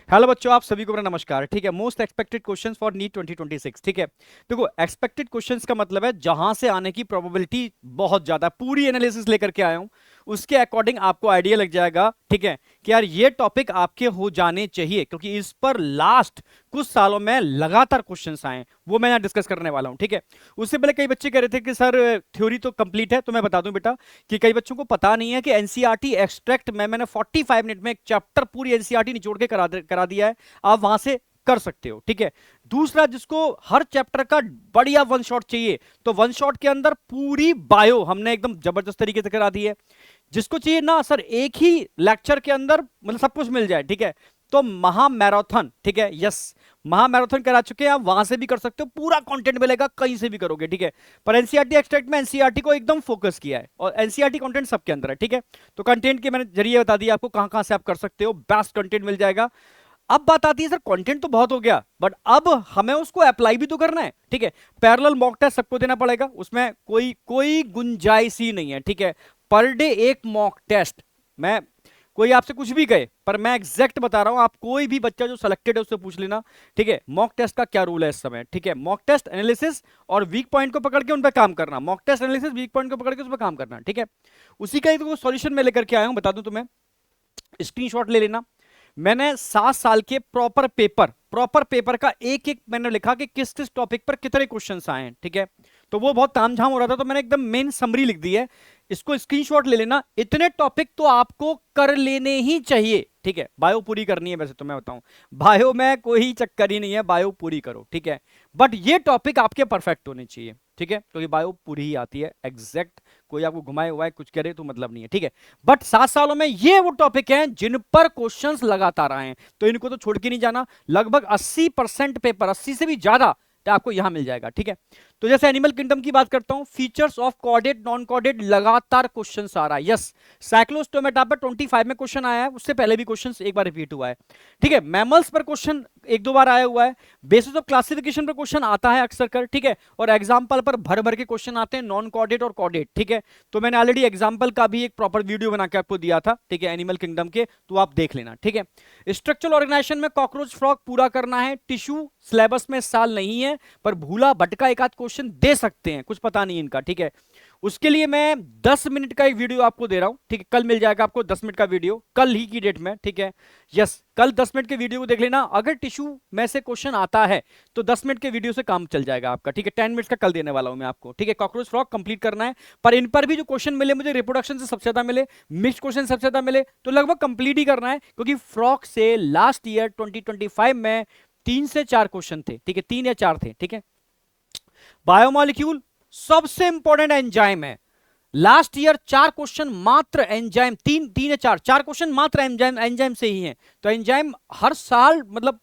Hello बच्चों, आप सभी को मेरा नमस्कार। ठीक है, most expected questions for NEET 2026। ठीक है, देखो एक्सपेक्टेड क्वेश्चंस का मतलब है जहां से आने की प्रोबेबिलिटी बहुत ज्यादा, पूरी एनालिसिस लेकर के आया हूं, उसके अकॉर्डिंग आपको आइडिया लग जाएगा। ठीक है कि यार ये टॉपिक आपके हो जाने चाहिए, क्योंकि इस पर लास्ट कुछ सालों में लगातार क्वेश्चंस आए हैं, वो मैं यहाँ डिस्कस करने वाला हूं। ठीक है, उससे पहले कई बच्चे कह रहे थे कि सर थ्योरी तो कंप्लीट है, तो मैं बता दूं बेटा कि कई बच्चों को पता नहीं है कि एनसीईआरटी एक्सट्रैक्ट में मैंने 45 मिनट में एक चैप्टर पूरी एनसीईआरटी निचोड़ के करा दिया है, आप वहां से कर सकते हो। ठीक है, दूसरा, जिसको हर चैप्टर का बढ़िया वन शॉट चाहिए, तो वन शॉट के अंदर पूरी बायो हमने एकदम जबरदस्त तरीके से करा दी है। जिसको चाहिए ना सर एक ही लेक्चर के अंदर मतलब सब कुछ मिल जाए, ठीक है, तो महा मैराथन, ठीक है, यस, महा मैराथन करा चुके हैं, आप वहां से भी कर सकते हो, पूरा कंटेंट मिलेगा, कहीं से भी करोगे। ठीक है, पर एनसीईआरटी एक्सट्रैक्ट में एनसीईआरटी को एकदम फोकस किया है, और एनसीईआरटी कंटेंट सबके अंदर है। ठीक है, तो कंटेंट के मैंने जरिए बता दिया आपको कहां कहां से आप कर सकते हो, बेस्ट कंटेंट मिल जाएगा। अब बात आती है सर कंटेंट तो बहुत हो गया, बट अब हमें उसको अप्लाई भी तो करना है। ठीक है, पैरेलल मॉक टेस्ट सबको देना पड़ेगा, उसमें कोई कोई गुंजाइश ही नहीं है। ठीक है, पर डे एक मॉक टेस्ट। मैं कोई आपसे कुछ भी कहे, पर मैं एग्जैक्ट बता रहा हूं, आप कोई भी बच्चा जो सिलेक्टेड है उससे पूछ लेना। ठीक है, मॉक टेस्ट का क्या रूल है इस समय। ठीक है, मॉक टेस्ट एनालिसिस और वीक पॉइंट को पकड़ के उन पर काम करना, mock test analysis week point को पकड़ के उस पर काम करना। ठीक है, उसी का एक तो सॉल्यूशन मैं लेकर के आया हूं, बता दूं तुम्हें, स्क्रीनशॉट ले लेना। मैंने 7 साल के प्रॉपर पेपर का एक एक मैंने लिखा कि किस किस टॉपिक पर कितने क्वेश्चंस आए हैं। ठीक है, तो वो बहुत तामझाम हो रहा था, तो मैंने एकदम मेन समरी लिख दी है, इसको स्क्रीनशॉट ले लेना। इतने टॉपिक तो आपको कर लेने ही चाहिए। ठीक है, बायो पूरी करनी है, वैसे तो मैं बताऊं बायो में कोई चक्कर ही नहीं है, बायो पूरी करो। ठीक है, बट ये टॉपिक आपके परफेक्ट होने चाहिए। ठीक है, क्योंकि बायो पूरी ही आती है एग्जैक्ट, कोई आपको घुमाए हुआ है कुछ करे तो मतलब नहीं है। ठीक है, बट 7 सालों में ये वो टॉपिक हैं जिन पर क्वेश्चंस लगातार आए हैं, तो इनको तो छोड़ के नहीं जाना। लगभग 80% पेपर, 80 से भी ज्यादा तो आपको यहां मिल जाएगा। ठीक है, तो जैसे एनिमल किंगडम की बात करता हूं, features of chordate non chordate लगातार क्वेश्चन आ रहा है। यस, साइक्लोस्टोमेटा पर 25 में क्वेश्चन आया है, उससे पहले भी क्वेश्चन एक बार रिपीट हुआ है। ठीक है, मैमल्स पर क्वेश्चन एक दो बार आया हुआ है, बेसिस ऑफ क्लासिफिकेशन पर क्वेश्चन आता है अक्सर कर। ठीक है, और एग्जाम्पल पर भर भर के क्वेश्चन आते हैं, नॉन कॉर्डेट और कॉर्डेट। ठीक है, तो मैंने ऑलरेडी एग्जाम्पल का भी एक प्रॉपर वीडियो बना के आपको दिया था, ठीक है, एनिमल किंगडम के, तो आप देख लेना। ठीक है, स्ट्रक्चरल ऑर्गेनाइजेशन में कॉकरोच फ्रॉग पूरा करना है, टिश्यू सिलेबस में साल नहीं है, पर भूला भटका एक आध क्वेश्चन दे सकते हैं, कुछ पता नहीं इनका। ठीक है, उसके लिए मैं 10 मिनट का एक वीडियो आपको दे रहा हूं। ठीक है, कल मिल जाएगा आपको 10 मिनट का वीडियो, कल ही की डेट में। ठीक है, यस, कल 10 मिनट के वीडियो को देख लेना। अगर टिश्यू में से क्वेश्चन आता है तो 10 मिनट के वीडियो से काम चल जाएगा आपका। ठीक है, 10 मिनट का कल देने वाला हूं मैं आपको। ठीक है, कॉकरोच फ्रॉग कंप्लीट करना है, पर इन पर भी जो क्वेश्चन मिले मुझे, रिप्रोडक्शन से सबसे ज्यादा मिले, मिक्स क्वेश्चन सबसे ज्यादा मिले, तो लगभग कंप्लीट ही करना है, क्योंकि फ्रॉग से लास्ट ईयर 2025 में 3 से 4 क्वेश्चन थे। ठीक है, 3 या 4 थे। ठीक है, बायोमोलिक्यूल सबसे इंपॉर्टेंट एंजाइम है, लास्ट ईयर 4 क्वेश्चन मात्र एंजाइम, तीन या चार क्वेश्चन मात्र एंजाइम से ही हैं, तो एंजाइम हर साल मतलब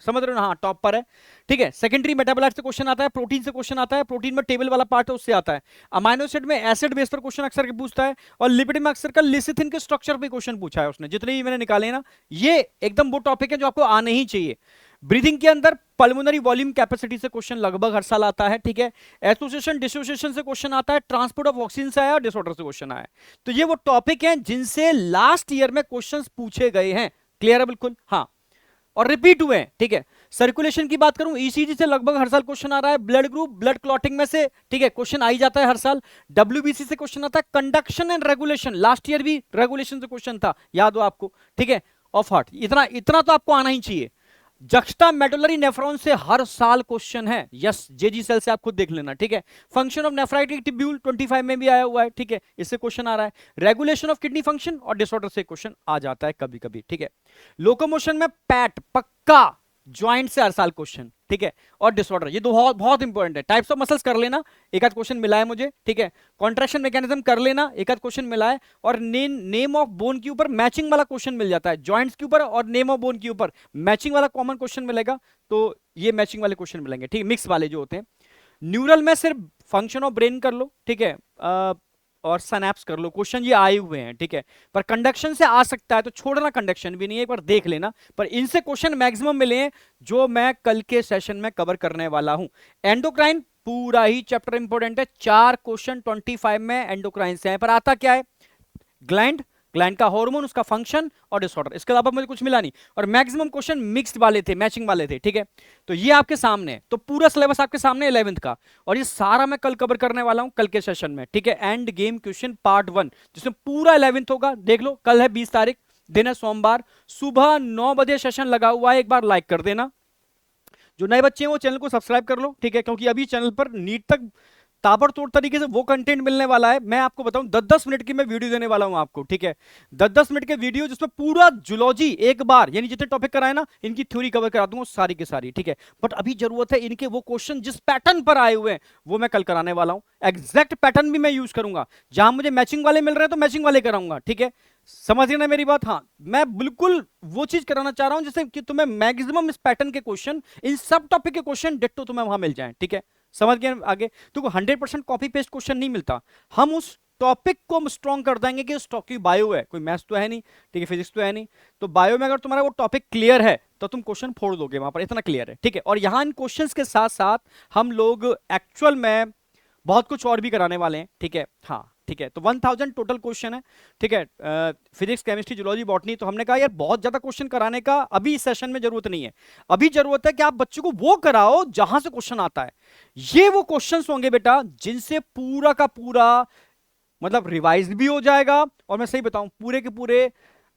समझ रहे हो ना, हाँ टॉप पर है। ठीक है, सेकेंडरी मेटाबोलाइट से क्वेश्चन आता है, प्रोटीन से क्वेश्चन आता है, प्रोटीन में टेबल वाला पार्ट है उससे आता है, अमाइनो एसिड में एसिड बेस पर क्वेश्चन अक्सर पूछता है, और लिपिड में अक्सर का लिसिथिन के स्ट्रक्चर पे क्वेश्चन पूछा है उसने, जितने भी मैंने निकाले ना, ये एकदम वो टॉपिक है जो आपको आने ही चाहिए। ब्रीथिंग के अंदर पल्मोनरी वॉल्यूम कैपेसिटी से क्वेश्चन लगभग हर साल आता है। ठीक है, एसोसिएशन डिसोसिएशन से क्वेश्चन आता है, ट्रांसपोर्ट ऑफ ऑक्सीजन से आया और डिसऑर्डर से क्वेश्चन आया। तो ये वो टॉपिक हैं जिनसे लास्ट ईयर में क्वेश्चंस पूछे गए हैं। क्लियर है बिल्कुल, हाँ, और रिपीट हुए हैं। ठीक है, सर्कुलेशन की बात करूं, ईसीजी से लगभग हर साल क्वेश्चन आ रहा है, ब्लड ग्रुप ब्लड क्लॉटिंग में से, ठीक है, क्वेश्चन आ ही जाता है हर साल, डब्ल्यूबीसी से क्वेश्चन आता है, conduction and regulation, last year भी रेगुलेशन से क्वेश्चन था, याद हो आपको। ठीक है, ऑफ हार्ट, इतना इतना तो आपको आना ही चाहिए। जक्स्टा मेडुलरी नेफ्रॉन से हर साल क्वेश्चन है, यस, जेजी सेल से आप खुद देख लेना। ठीक है, फंक्शन ऑफ नेफ्राइटिक टिब्यूल 25 में भी आया हुआ है। ठीक है, इससे क्वेश्चन आ रहा है, रेगुलेशन ऑफ किडनी फंक्शन और डिसऑर्डर से क्वेश्चन आ जाता है कभी कभी। ठीक है, लोकोमोशन में पैट पक्का, ज्वाइंट से हर साल क्वेश्चन। ठीक है, और डिसऑर्डर, ये दो बहुत बहुत इंपॉर्टेंट है। टाइप्स ऑफ मसल्स कर लेना, एक आध क्वेश्चन मिला है मुझे। ठीक है, कॉन्ट्रैक्शन मैकेनिज्म कर लेना, एक आध क्वेश्चन मिला है, और नेम ऑफ बोन के ऊपर मैचिंग वाला क्वेश्चन मिल जाता है, जॉइंट्स के ऊपर और नेम ऑफ बोन के ऊपर मैचिंग वाला कॉमन क्वेश्चन मिलेगा, तो ये मैचिंग वाले क्वेश्चन मिलेंगे। ठीक है, मिक्स वाले जो होते हैं। न्यूरल में सिर्फ फंक्शन ऑफ ब्रेन कर लो। ठीक है, और सनैप्स कर लो, क्वेश्चन ये आए हुए हैं। ठीक है, पर कंडक्शन से आ सकता है तो छोड़ना, कंडक्शन भी नहीं है, एक बार देख लेना, पर इनसे क्वेश्चन मैक्सिमम मिले हैं जो मैं कल के सेशन में कवर करने वाला हूं। एंडोक्राइन पूरा ही चैप्टर इंपॉर्टेंट है, 4 क्वेश्चन 25 में एंडोक्राइन से है, पर आता क्या है, ग्लैंड, ग्लैंड का हार्मोन, उसका फंक्शन और डिसऑर्डर, इसके अलावा मुझे कुछ मिला नहीं। और मैक्सिमम क्वेश्चन मिक्स्ड वाले थे, मैचिंग वाले थे, ठीक है। तो ये आपके सामने है, तो पूरा सिलेबस आपके सामने 11th का, और ये सारा मैं कल कवर करने वाला हूं कल के सेशन में, ठीक है। एंड गेम क्वेश्चन पार्ट 1 जिसमें पूरा 11th होगा, देख लो। कल है 20 तारीख, दिन है सोमवार, सुबह 9 बजे सेशन लगा हुआ है, एक बार लाइक कर देना। जो नए बच्चे हैं वो चैनल को सब्सक्राइब कर लो, ठीक है, क्योंकि अभी चैनल पर नीट तक ताबड़तोड़ तरीके से वो कंटेंट मिलने वाला है। मैं आपको बताऊं 10-10 मिनट की मैं वीडियो देने वाला हूं आपको, ठीक है। 10-10 मिनट के वीडियो जिसमें पूरा जूलॉजी एक बार, यानी जितने टॉपिक कराए ना, इनकी थ्योरी कवर करा दूंगा सारी की सारी, ठीक है। बट अभी जरूरत है इनके वो क्वेश्चन जिस पैटर्न पर आए हुए हैं वो मैं कल कराने वाला हूं। एग्जैक्ट पैटर्न भी मैं यूज करूंगा, जहां मुझे मैचिंग वाले मिल रहे हैं तो मैचिंग वाले कराऊंगा, ठीक है। समझ रहे ना मेरी बात? हाँ, मैं बिल्कुल वो चीज कराना चाह रहा हूं जिससे कि तुम्हें मैक्सिमम इस पैटर्न के क्वेश्चन, इन सब टॉपिक के क्वेश्चन डिट्टो तुम्हें वहां मिल जाएं, ठीक है। समझ गए आगे? तो 100% कॉपी पेस्ट क्वेश्चन नहीं मिलता, हम उस टॉपिक को हम स्ट्रॉन्ग कर देंगे कि उस टॉपिक की बायो है, कोई मैथ्स तो है नहीं, ठीक है, फिजिक्स तो है नहीं, तो बायो में अगर तुम्हारा वो टॉपिक क्लियर है तो तुम क्वेश्चन फोड़ दोगे वहां पर, इतना क्लियर है, ठीक है। और यहां इन क्वेश्चंस के साथ साथ हम लोग एक्चुअल में बहुत कुछ और भी कराने वाले हैं, ठीक है। हाँ, ठीक है। तो 1000 टोटल क्वेश्चन है, ठीक है। Physics, chemistry, zoology, botany. तो हमने कहा यार बहुत ज्यादा क्वेश्चन कराने का अभी इस सेशन में जरूरत नहीं है। अभी जरूरत है कि आप बच्चों को वो कराओ जहां से क्वेश्चन आता है। ये वो क्वेश्चंस होंगे बेटा जिनसे पूरा का पूरा मतलब रिवाइज भी हो जाएगा, और मैं सही बताऊं पूरे के पूरे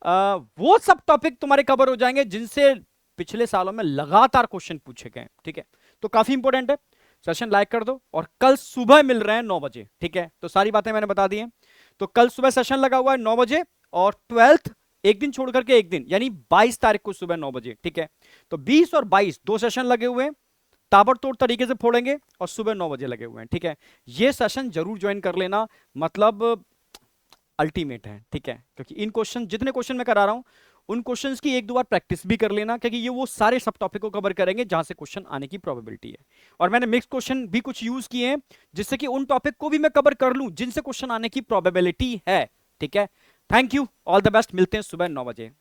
वो सब टॉपिक तुम्हारे कवर हो जाएंगे जिनसे पिछले सालों में लगातार क्वेश्चन पूछे गए, ठीक है। तो काफी इंपॉर्टेंट है। सेशन लाइक कर दो, और कल सुबह मिल रहे हैं 9 बजे, ठीक है। तो सारी बातें मैंने बता दी हैं। तो कल सुबह सेशन लगा हुआ है 9 बजे, और 12th एक दिन छोड़ करके एक दिन, यानी 22 तारीख को सुबह 9 बजे, ठीक है। तो 20 और 22 दो सेशन लगे हुए हैं, ताबड़तोड़ तरीके से फोड़ेंगे, और सुबह 9 बजे लगे हुए हैं, ठीक है। ये सेशन जरूर ज्वाइन कर लेना, मतलब अल्टीमेट है, ठीक है। क्योंकि इन क्वेश्चन, जितने क्वेश्चन मैं करा रहा हूं उन क्वेश्चंस की एक दो बार प्रैक्टिस भी कर लेना, क्योंकि ये वो सारे सब टॉपिक को कवर करेंगे जहां से क्वेश्चन आने की प्रोबेबिलिटी है। और मैंने मिक्स क्वेश्चन भी कुछ यूज किए हैं जिससे कि उन टॉपिक को भी मैं कवर कर लूं जिनसे क्वेश्चन आने की प्रोबेबिलिटी है, ठीक है। Thank you, all the best, मिलते हैं सुबह 9 बजे।